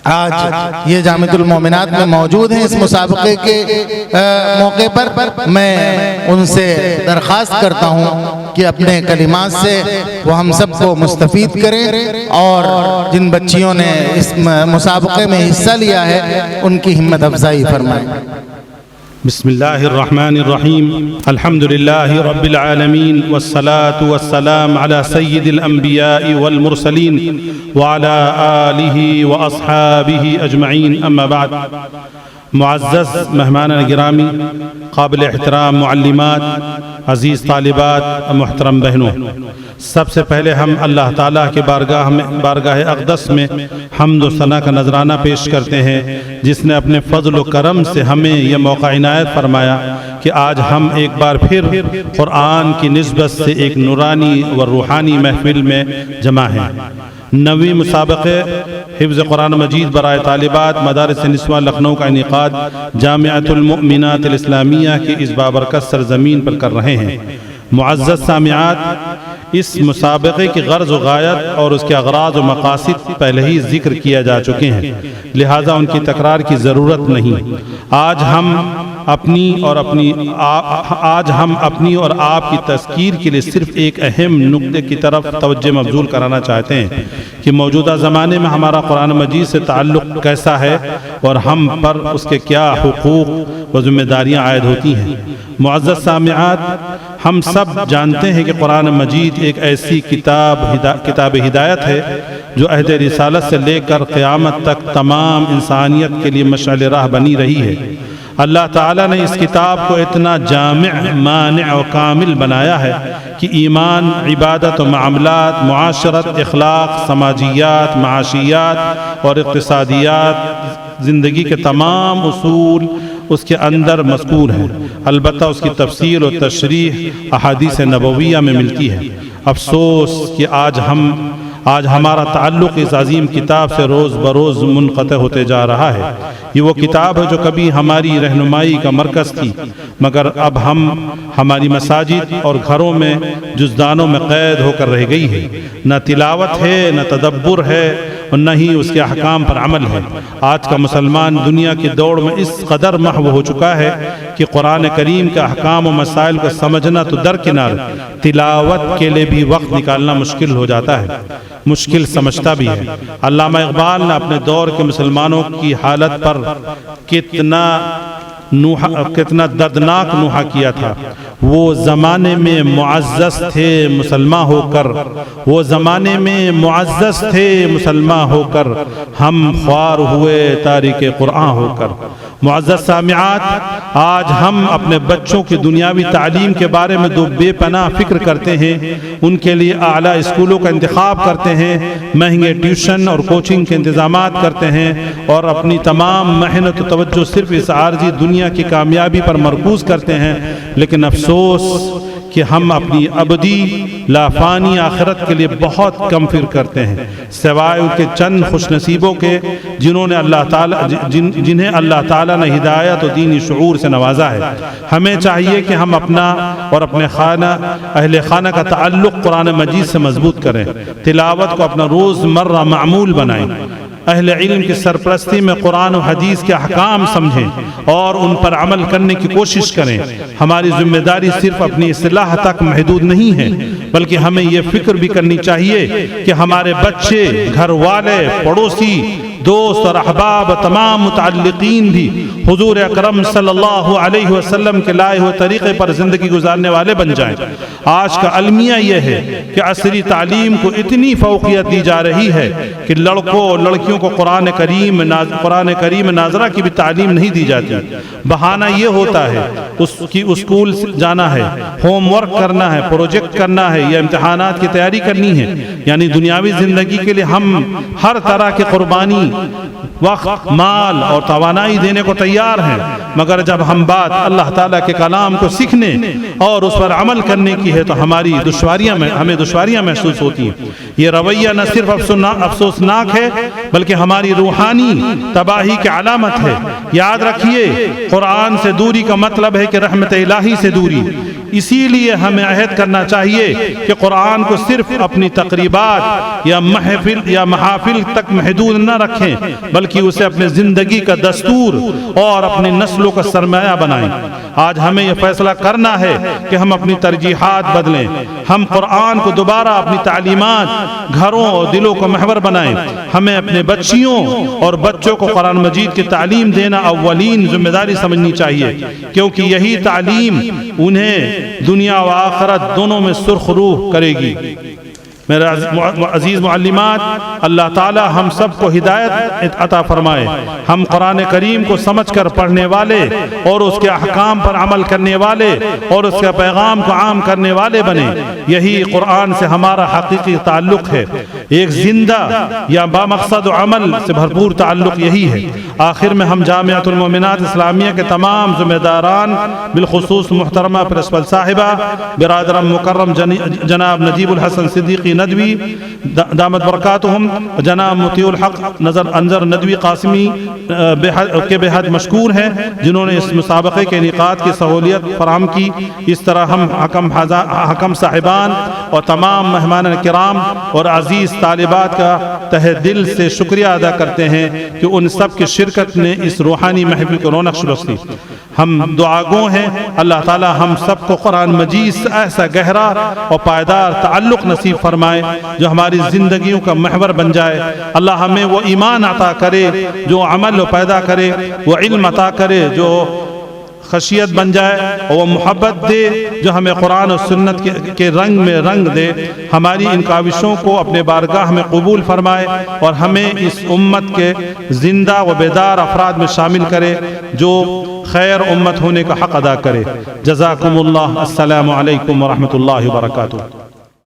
آج یہ جامعۃ المومنات میں موجود ہیں اس مسابقے کے موقع پر میں ان سے درخواست کرتا ہوں کہ اپنے کلمات سے وہ ہم سب کو مستفید کریں اور جن بچیوں نے اس مسابقے میں حصہ لیا ہے ان کی ہمت افزائی فرمائیں۔ بسم اللہ الرحمن الرحیم الحمد للہ رب العالمین والصلاة والسلام على سید الانبیاء والمرسلین وعلى آلہ واصحابہ اجمعین اما بعد۔ معزز مہمان گرامی، قابل احترام معلمات، عزیز طالبات، محترم بہنوں، سب سے پہلے ہم اللہ تعالیٰ کے بارگاہ اقدس میں حمد و ثنا کا نذرانہ پیش کرتے ہیں، جس نے اپنے فضل و کرم سے ہمیں یہ موقع عنایت فرمایا کہ آج ہم ایک بار پھر قرآن کی نسبت سے ایک نورانی و روحانی محفل میں جمع ہیں۔ 9ویں مسابقے حفظ قرآن مجید برائے طالبات مدارس نسواں لکھنؤ کا انعقاد جامعۃ المؤمنات الاسلامیہ کی اس بابرکت سرزمین پر کر رہے ہیں۔ معزز سامعات، اس مسابقے کی غرض و غایت اور اس کے اغراض و مقاصد پہلے ہی ذکر کیا جا چکے ہیں، لہٰذا ان کی تکرار کی ضرورت نہیں۔ آج ہم اپنی اور آپ کی تذکیر کے لیے صرف ایک اہم نقطے کی طرف توجہ مبذول کرانا چاہتے ہیں کہ موجودہ زمانے میں ہمارا قرآن مجید سے تعلق کیسا ہے اور ہم پر اس کے کیا حقوق و ذمہ داریاں عائد ہوتی ہیں۔ معزز سامعات، ہم سب جانتے ہیں کہ قرآن مجید ایک ایسی کتاب ہدایت ہے جو عہد رسالت سے لے کر قیامت تک تمام انسانیت کے لیے مشعل راہ بنی رہی ہے۔ اللہ تعالیٰ نے اس کتاب کو اتنا جامع، مانع و کامل بنایا ہے کہ ایمان، عبادت و معاملات، معاشرت، اخلاق، سماجیات، معاشیات اور اقتصادیات، زندگی کے تمام اصول اس کے اندر مذکور ہیں، البتہ اس کی تفسیر و تشریح احادیث نبویہ میں ملتی ہے۔ افسوس کہ آج ہمارا تعلق اس عظیم کتاب سے روز بروز منقطع ہوتے جا رہا ہے۔ یہ وہ کتاب ہے جو کبھی ہماری رہنمائی کا مرکز تھی، مگر اب ہماری مساجد اور گھروں میں جزدانوں میں قید ہو کر رہ گئی ہے۔ نہ تلاوت ہے، نہ تدبر ہے، اور نہ ہی اس کے احکام پر عمل ہے۔ آج کا مسلمان دنیا کی دوڑ میں اس قدر محو ہو چکا ہے کہ قرآن کریم کے احکام و مسائل کو سمجھنا تو درکنار، تلاوت کے لیے بھی وقت نکالنا مشکل ہو جاتا ہے، مشکل سمجھتا بھی ہے۔ علامہ اقبال نے اپنے دور کے مسلمانوں کی حالت پر کتنا دردناک نوحہ کیا تھا۔ وہ زمانے میں معزز تھے مسلمان ہو کر، وہ زمانے میں معزز تھے مسلمان ہو کر، ہم خوار ہوئے تاریک قرآن ہو کر۔ معزز سامعات، آج ہم اپنے بچوں کی دنیاوی تعلیم کے بارے میں دو بے پناہ فکر کرتے ہیں، ان کے لیے اعلیٰ اسکولوں کا انتخاب کرتے ہیں، مہنگے ٹیوشن اور کوچنگ کے انتظامات کرتے ہیں اور اپنی تمام محنت و توجہ صرف اس عارضی دنیا کی کامیابی پر مرکوز کرتے ہیں، لیکن افسوس کہ ہم اپنی ابدی لافانی آخرت کے لیے بہت کم فکر کرتے ہیں، سوائے ان کے چند خوش نصیبوں کے جنہیں اللہ تعالیٰ نے ہدایت و دینی شعور سے نوازا ہے۔ ہمیں چاہیے کہ ہم اپنا اور اپنے اہل خانہ کا تعلق قرآن مجید سے مضبوط کریں، تلاوت کو اپنا روزمرہ معمول بنائیں، اہل علم کی سرپرستی میں قرآن و حدیث کے احکام سمجھیں اور ان پر عمل کرنے کی کوشش کریں۔ ہماری ذمہ داری صرف اپنی اصلاح تک محدود نہیں ہے، بلکہ ہمیں یہ فکر بھی کرنی چاہیے کہ ہمارے بچے، گھر والے، پڑوسی، دوست اور احباب، تمام متعلقین بھی حضور اکرم صلی اللہ علیہ وسلم کے لائے ہوئے طریقے پر زندگی گزارنے والے بن جائیں۔ آج کا المیہ یہ ہے کہ عصری تعلیم کو اتنی فوقیت دی جا رہی ہے کہ لڑکوں اور لڑکیوں کو قرآن کریم ناظرہ کی بھی تعلیم نہیں دی جاتی۔ بہانہ یہ ہوتا ہے کہ اسکول جانا ہے، ہوم ورک کرنا ہے، پروجیکٹ کرنا ہے یا امتحانات کی تیاری کرنی ہے، یعنی دنیاوی زندگی کے لیے ہم ہر طرح کی قربانی، وقت، مال اور توانائی دینے کو تیار ہیں، مگر جب ہم بات اللہ تعالیٰ کے کلام کو سیکھنے اور اس پر عمل کرنے کی ہے تو ہمیں دشواریاں محسوس ہوتی ہیں۔ یہ رویہ نہ صرف افسوسناک ہے بلکہ ہماری روحانی تباہی کی علامت ہے۔ یاد رکھیے، قرآن سے دوری کا مطلب ہے کہ رحمت الہی سے دوری، اسی لیے ہمیں عہد کرنا چاہیے کہ قرآن کو صرف اپنی تقریبات یا محافل تک محدود نہ رکھیں، بلکہ اسے اپنے زندگی کا دستور اور اپنی نسلوں کا سرمایہ بنائیں۔ آج ہمیں یہ فیصلہ کرنا ہے کہ ہم اپنی ترجیحات بدلیں، ہم قرآن کو دوبارہ اپنی تعلیمات، گھروں اور دلوں کا محور بنائیں۔ ہمیں اپنے بچیوں اور بچوں کو قرآن مجید کی تعلیم دینا اولین ذمہ داری سمجھنی چاہیے، کیونکہ یہی تعلیم انہیں دنیا و آخرت دونوں میں سرخ روح کرے گی۔ میرے عزیز معلمات، اللہ تعالی ہم سب کو ہدایت عطا فرمائے، ہم قرآن کریم کو سمجھ کر پڑھنے والے اور اس کے احکام پر عمل کرنے والے اور اس کے پیغام کو عام کرنے والے بنے۔ یہی قرآن سے ہمارا حقیقی تعلق ہے، ایک زندہ یا بامقصد عمل سے بھرپور تعلق یہی ہے۔ آخر میں ہم جامعۃ المومنات اسلامیہ کے تمام ذمہ داران، بالخصوص محترمہ پرنسپل صاحبہ برادرم مکرم جناب نجیب الحسن صدیقی ندوی دامت برکاتہم، جناب مطیع الحق انظر ندوی قاسمی کے بے حد مشکور ہیں، جنہوں نے اس مسابقے کے انعقاد کی سہولیت فراہم کی۔ اس طرح ہم حکم صاحبان اور تمام مہمان کرام اور عزیز طالبات کا تہ دل سے شکریہ ادا کرتے ہیں کہ ان سب کی شرکت نے اس روحانی محفل کو رونق بخشی۔ ہم دعاگو ہیں اللہ تعالی ہم سب کو قرآن مجید سے ایسا گہرا اور پائیدار تعلق نصیب فرمائے جو ہماری زندگیوں کا محور بن جائے۔ اللہ ہمیں وہ ایمان عطا کرے جو عمل پیدا کرے، وہ علم عطا کرے جو خشیت بن جائے، اور وہ محبت دے جو ہمیں قرآن و سنت کے رنگ میں رنگ دے۔ ہماری ان کاوشوں کو اپنے بارگاہ میں قبول فرمائے اور ہمیں اس امت کے زندہ و بیدار افراد میں شامل کرے جو خیر امت ہونے کا حق ادا کرے۔ جزاکم اللہ، السلام علیکم ورحمۃ اللہ وبرکاتہ۔